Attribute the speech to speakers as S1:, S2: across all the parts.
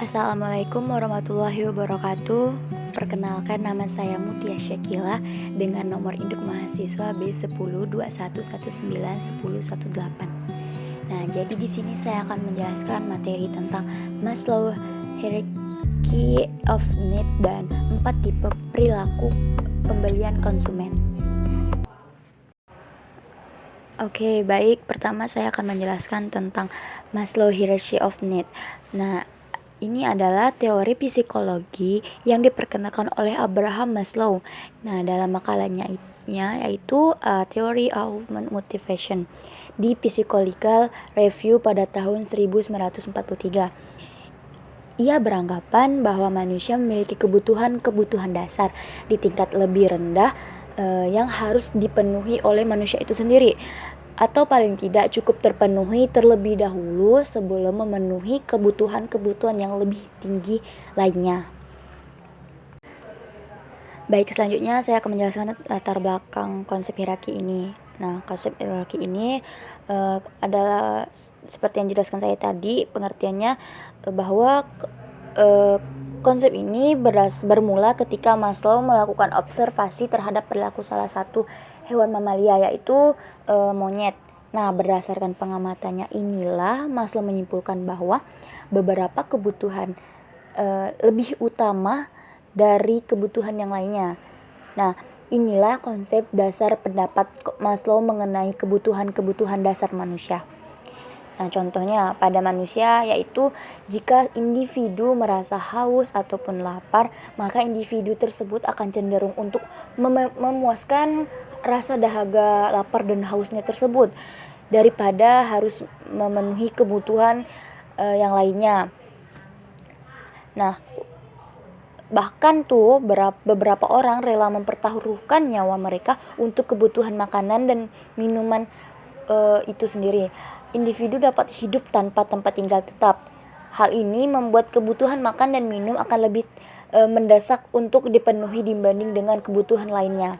S1: Assalamualaikum warahmatullahi wabarakatuh. Perkenalkan, nama saya Mutia Syakila dengan nomor induk mahasiswa B1021191018. Nah, jadi di sini saya akan menjelaskan materi tentang Maslow Hierarchy of Needs dan 4 tipe perilaku pembelian konsumen. Oke, baik. Pertama saya akan menjelaskan tentang Maslow Hierarchy of Needs. Nah, ini adalah teori psikologi yang diperkenalkan oleh Abraham Maslow. Nah, dalam makalahnya yaitu Theory of Motivation di Psychological Review pada tahun 1943. Ia beranggapan bahwa manusia memiliki kebutuhan dasar di tingkat lebih rendah yang harus dipenuhi oleh manusia itu sendiri, atau paling tidak cukup terpenuhi terlebih dahulu sebelum memenuhi kebutuhan yang lebih tinggi lainnya. Baik, selanjutnya saya akan menjelaskan latar belakang konsep hierarki ini. Nah, konsep hierarki ini adalah seperti yang dijelaskan saya tadi, pengertiannya bahwa konsep ini bermula ketika Maslow melakukan observasi terhadap perilaku salah satu hewan mamalia, yaitu monyet. Nah, berdasarkan pengamatannya inilah Maslow menyimpulkan bahwa beberapa kebutuhan lebih utama dari kebutuhan yang lainnya. Nah, inilah konsep dasar pendapat Maslow mengenai kebutuhan dasar manusia. Nah, contohnya pada manusia yaitu jika individu merasa haus ataupun lapar, maka individu tersebut akan cenderung untuk memuaskan rasa dahaga, lapar dan hausnya tersebut daripada harus memenuhi kebutuhan yang lainnya. Nah, bahkan beberapa orang rela mempertaruhkan nyawa mereka untuk kebutuhan makanan dan minuman itu sendiri. Individu dapat hidup tanpa tempat tinggal tetap. Hal ini membuat kebutuhan makan dan minum akan lebih mendesak untuk dipenuhi dibanding dengan kebutuhan lainnya.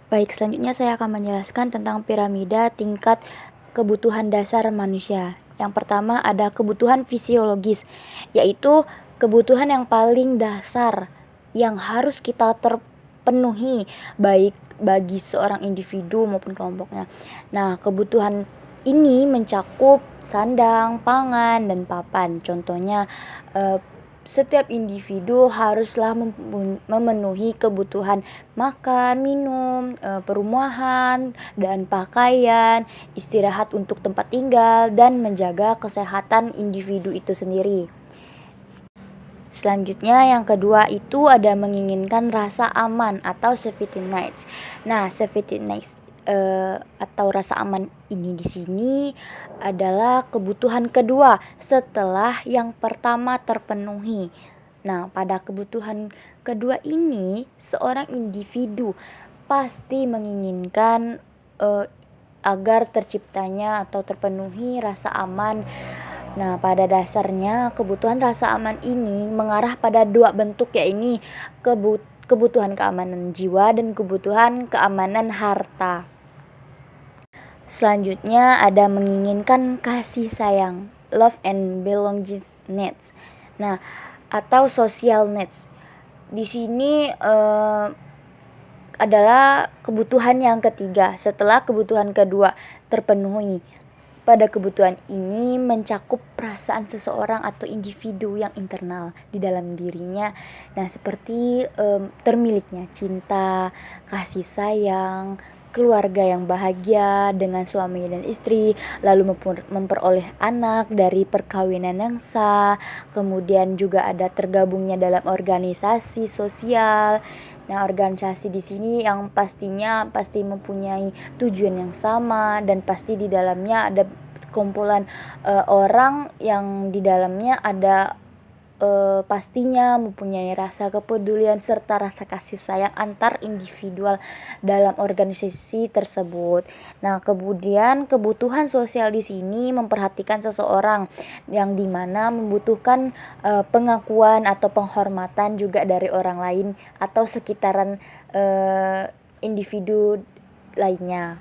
S1: Baik, selanjutnya saya akan menjelaskan tentang piramida tingkat kebutuhan dasar manusia. Yang pertama ada kebutuhan fisiologis, yaitu kebutuhan yang paling dasar yang harus kita terpenuhi baik bagi seorang individu maupun kelompoknya. Nah, kebutuhan ini mencakup sandang, pangan, dan papan. Contohnya setiap individu haruslah memenuhi kebutuhan makan, minum, perumahan, dan pakaian, istirahat untuk tempat tinggal, dan menjaga kesehatan individu itu sendiri. Selanjutnya yang kedua itu ada menginginkan rasa aman atau safety needs. Nah, safety needs atau rasa aman ini di sini adalah kebutuhan kedua setelah yang pertama terpenuhi. Nah, pada kebutuhan kedua ini seorang individu pasti menginginkan agar terciptanya atau terpenuhi rasa aman. Nah, pada dasarnya kebutuhan rasa aman ini mengarah pada dua bentuk, yaitu kebutuhan keamanan jiwa dan kebutuhan keamanan harta. Selanjutnya ada menginginkan kasih sayang, love and belonging needs. Nah, atau social needs. Di sini adalah kebutuhan yang ketiga setelah kebutuhan kedua terpenuhi. Pada kebutuhan ini mencakup perasaan seseorang atau individu yang internal di dalam dirinya. Nah, seperti termiliknya cinta, kasih sayang, keluarga yang bahagia dengan suami dan istri, lalu memperoleh anak dari perkawinan yang sah, kemudian juga ada tergabungnya dalam organisasi sosial. Nah, organisasi di sini yang pastinya pasti mempunyai tujuan yang sama dan pasti di dalamnya ada kumpulan orang yang di dalamnya ada pastinya mempunyai rasa kepedulian serta rasa kasih sayang antar individual dalam organisasi tersebut. Nah, kemudian kebutuhan sosial di sini memperhatikan seseorang yang dimana membutuhkan pengakuan atau penghormatan juga dari orang lain atau sekitaran individu lainnya.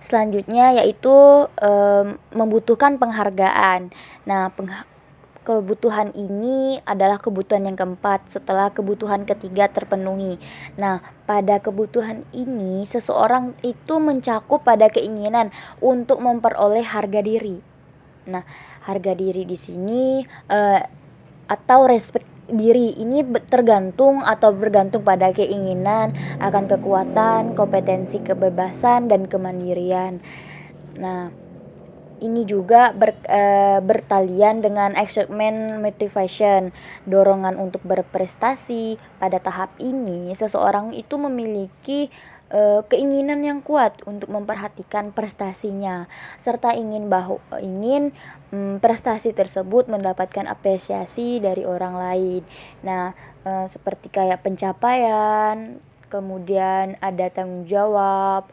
S1: Selanjutnya yaitu membutuhkan penghargaan. Nah, kebutuhan ini adalah kebutuhan yang keempat setelah kebutuhan ketiga terpenuhi. Nah, pada kebutuhan ini seseorang itu mencakup pada keinginan untuk memperoleh harga diri. Nah, harga diri di sini atau respek diri ini tergantung atau bergantung pada keinginan akan kekuatan, kompetensi, kebebasan, dan kemandirian. Nah, ini juga bertalian dengan excitement motivation, dorongan untuk berprestasi. Pada tahap ini, seseorang itu memiliki keinginan yang kuat untuk memperhatikan prestasinya, serta ingin prestasi tersebut mendapatkan apresiasi dari orang lain. Nah, seperti kayak pencapaian, kemudian ada tanggung jawab,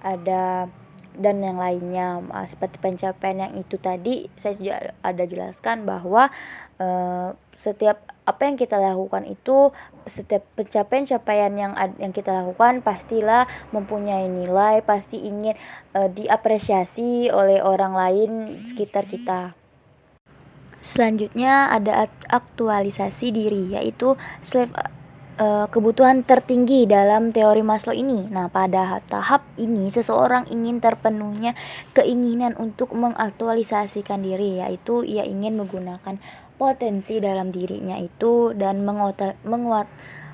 S1: ada dan yang lainnya. Seperti pencapaian yang itu tadi saya juga ada jelaskan bahwa setiap apa yang kita lakukan itu, setiap pencapaian yang kita lakukan pastilah mempunyai nilai, pasti ingin diapresiasi oleh orang lain sekitar kita. Selanjutnya ada aktualisasi diri, yaitu kebutuhan tertinggi dalam teori Maslow ini. Nah, pada tahap ini seseorang ingin terpenuhnya keinginan untuk mengaktualisasikan diri, yaitu ia ingin menggunakan potensi dalam dirinya itu dan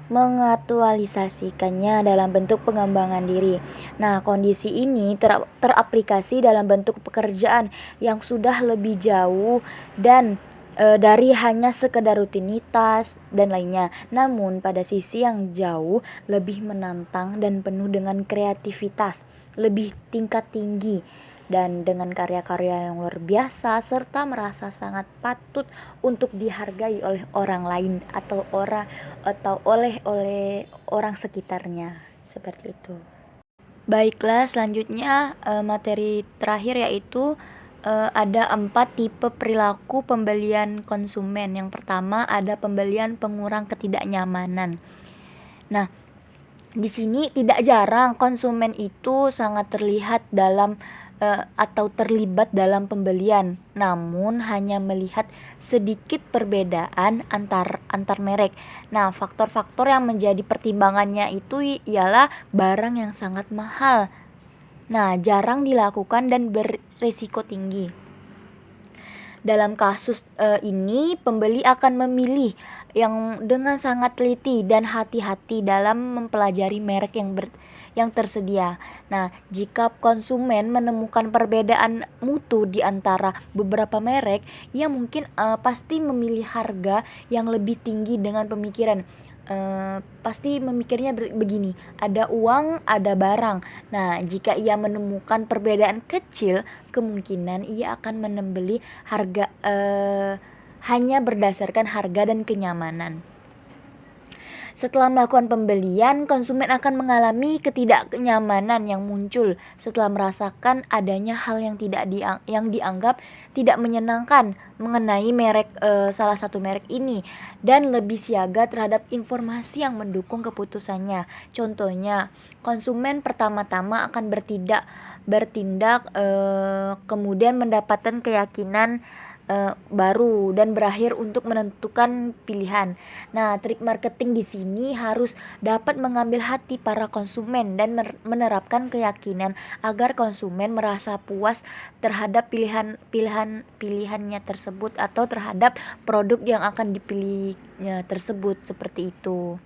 S1: mengaktualisasikannya dalam bentuk pengembangan diri. Nah, kondisi ini teraplikasi dalam bentuk pekerjaan yang sudah lebih jauh dan dari hanya sekedar rutinitas dan lainnya. Namun pada sisi yang jauh lebih menantang dan penuh dengan kreativitas, lebih tingkat tinggi dan dengan karya-karya yang luar biasa, serta merasa sangat patut untuk dihargai oleh orang lain atau oleh orang sekitarnya. Seperti itu. Baiklah, selanjutnya materi terakhir yaitu ada 4 tipe perilaku pembelian konsumen. Yang pertama ada pembelian pengurang ketidaknyamanan. Nah, di sini tidak jarang konsumen itu sangat terlihat dalam atau terlibat dalam pembelian, namun hanya melihat sedikit perbedaan antar merek. Nah, faktor-faktor yang menjadi pertimbangannya itu ialah barang yang sangat mahal. Nah, jarang dilakukan dan berisiko tinggi. Dalam kasus ini, pembeli akan memilih yang dengan sangat teliti dan hati-hati dalam mempelajari merek yang tersedia. Nah, jika konsumen menemukan perbedaan mutu di antara beberapa merek, ia mungkin pasti memilih harga yang lebih tinggi dengan pemikiran pasti memikirnya begini, ada uang, ada barang. Nah, jika ia menemukan perbedaan kecil, kemungkinan ia akan membeli harga hanya berdasarkan harga dan kenyamanan. Setelah melakukan pembelian, konsumen akan mengalami ketidaknyamanan yang muncul setelah merasakan adanya hal yang dianggap tidak menyenangkan mengenai salah satu merek ini dan lebih siaga terhadap informasi yang mendukung keputusannya. Contohnya, konsumen pertama-tama akan bertindak kemudian mendapatkan keyakinan baru dan berakhir untuk menentukan pilihan. Nah, trik marketing di sini harus dapat mengambil hati para konsumen dan menerapkan keyakinan agar konsumen merasa puas terhadap pilihannya tersebut atau terhadap produk yang akan dipilihnya tersebut, seperti itu.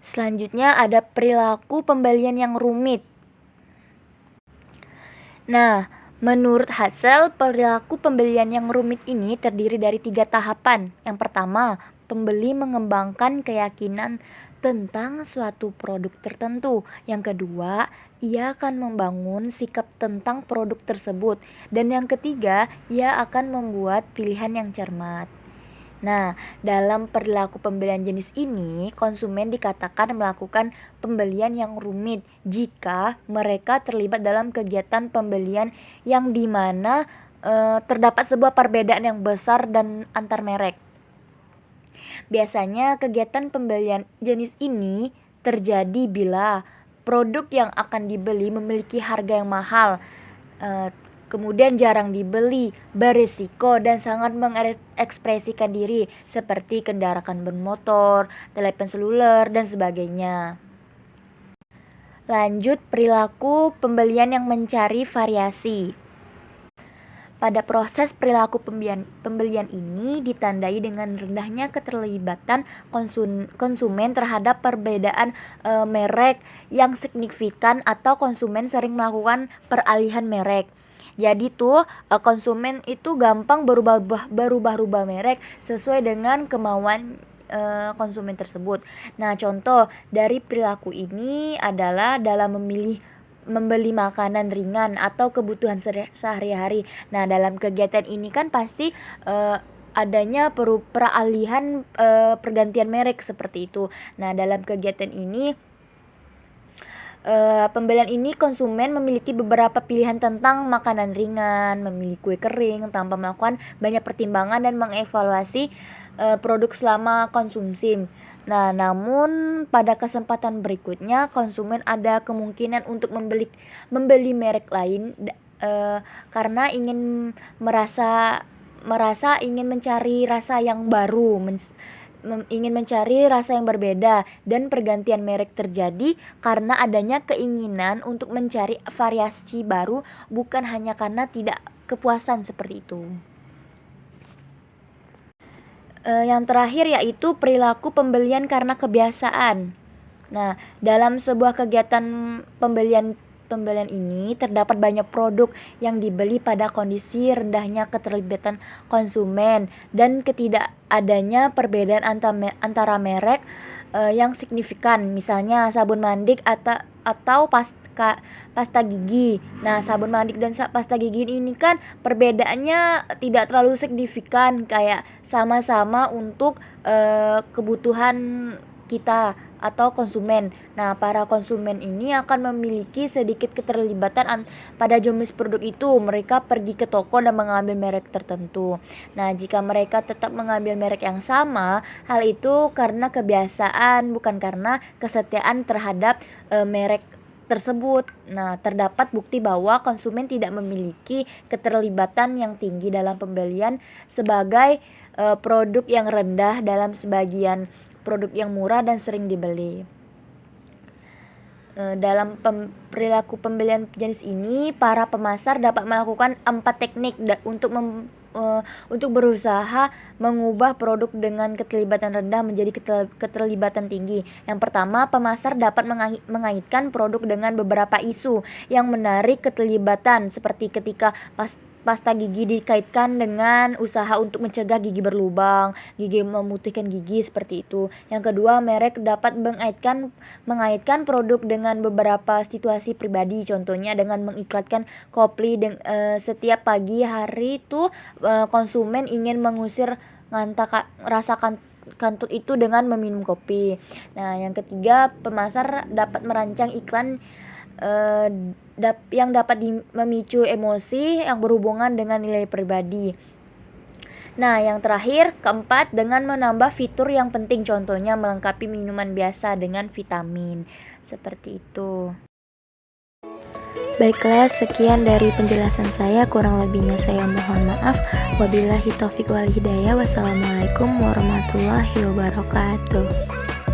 S1: Selanjutnya ada perilaku pembelian yang rumit. Nah, menurut Hassel, perilaku pembelian yang rumit ini terdiri dari 3 tahapan. Yang pertama, pembeli mengembangkan keyakinan tentang suatu produk tertentu. Yang kedua, ia akan membangun sikap tentang produk tersebut. Dan yang ketiga, ia akan membuat pilihan yang cermat. Nah, dalam perilaku pembelian jenis ini, konsumen dikatakan melakukan pembelian yang rumit jika mereka terlibat dalam kegiatan pembelian yang dimana terdapat sebuah perbedaan yang besar dan antar merek. Biasanya kegiatan pembelian jenis ini terjadi bila produk yang akan dibeli memiliki harga yang mahal, kemudian jarang dibeli, berisiko, dan sangat mengekspresikan diri seperti kendaraan bermotor, telepon seluler, dan sebagainya. Lanjut, perilaku pembelian yang mencari variasi. Pada proses perilaku pembelian ini ditandai dengan rendahnya keterlibatan konsumen terhadap perbedaan merek yang signifikan, atau konsumen sering melakukan peralihan merek. Jadi tuh konsumen itu gampang berubah-ubah merek sesuai dengan kemauan konsumen tersebut. Nah, contoh dari perilaku ini adalah dalam membeli makanan ringan atau kebutuhan sehari-hari. Nah, dalam kegiatan ini kan pasti adanya peralihan pergantian merek seperti itu. Nah, dalam kegiatan ini pembelian ini konsumen memiliki beberapa pilihan tentang makanan ringan, memilih kue kering tanpa melakukan banyak pertimbangan dan mengevaluasi produk selama konsumsi. Nah, namun pada kesempatan berikutnya konsumen ada kemungkinan untuk membeli merek lain karena merasa ingin mencari rasa yang baru, ingin mencari rasa yang berbeda, dan pergantian merek terjadi karena adanya keinginan untuk mencari variasi baru, bukan hanya karena tidak kepuasan seperti itu. Yang terakhir yaitu perilaku pembelian karena kebiasaan. Nah, dalam sebuah kegiatan pembelian ini terdapat banyak produk yang dibeli pada kondisi rendahnya keterlibatan konsumen dan ketidakadanya perbedaan antara merek yang signifikan, misalnya sabun mandi atau pasta gigi. Nah, sabun mandi dan pasta gigi ini kan perbedaannya tidak terlalu signifikan, kayak sama-sama untuk kebutuhan kita atau konsumen. Nah, para konsumen ini akan memiliki sedikit keterlibatan pada jenis produk itu. Mereka pergi ke toko dan mengambil merek tertentu. Nah, jika mereka tetap mengambil merek yang sama, hal itu karena kebiasaan, bukan karena kesetiaan terhadap merek tersebut. Nah, terdapat bukti bahwa konsumen tidak memiliki keterlibatan yang tinggi dalam pembelian sebagai produk yang rendah dalam sebagian produk yang murah dan sering dibeli. Dalam perilaku pembelian jenis ini, para pemasar dapat melakukan 4 teknik untuk berusaha mengubah produk dengan keterlibatan rendah menjadi keterlibatan tinggi. Yang pertama, pemasar dapat mengaitkan produk dengan beberapa isu yang menarik keterlibatan, seperti ketika pasta gigi dikaitkan dengan usaha untuk mencegah gigi berlubang, gigi memutihkan gigi, seperti itu. Yang kedua, merek dapat mengaitkan produk dengan beberapa situasi pribadi, contohnya dengan mengiklankan kopi setiap pagi hari itu konsumen ingin mengusir rasa kantuk itu dengan meminum kopi. Nah, yang ketiga, pemasar dapat merancang iklan yang dapat memicu emosi yang berhubungan dengan nilai pribadi. Nah, yang terakhir, keempat, dengan menambah fitur yang penting, contohnya melengkapi minuman biasa dengan vitamin, seperti itu. Baiklah, sekian dari penjelasan saya, kurang lebihnya saya mohon maaf. Wabillahi taufiq wal hidayah. Wassalamualaikum warahmatullahi wabarakatuh.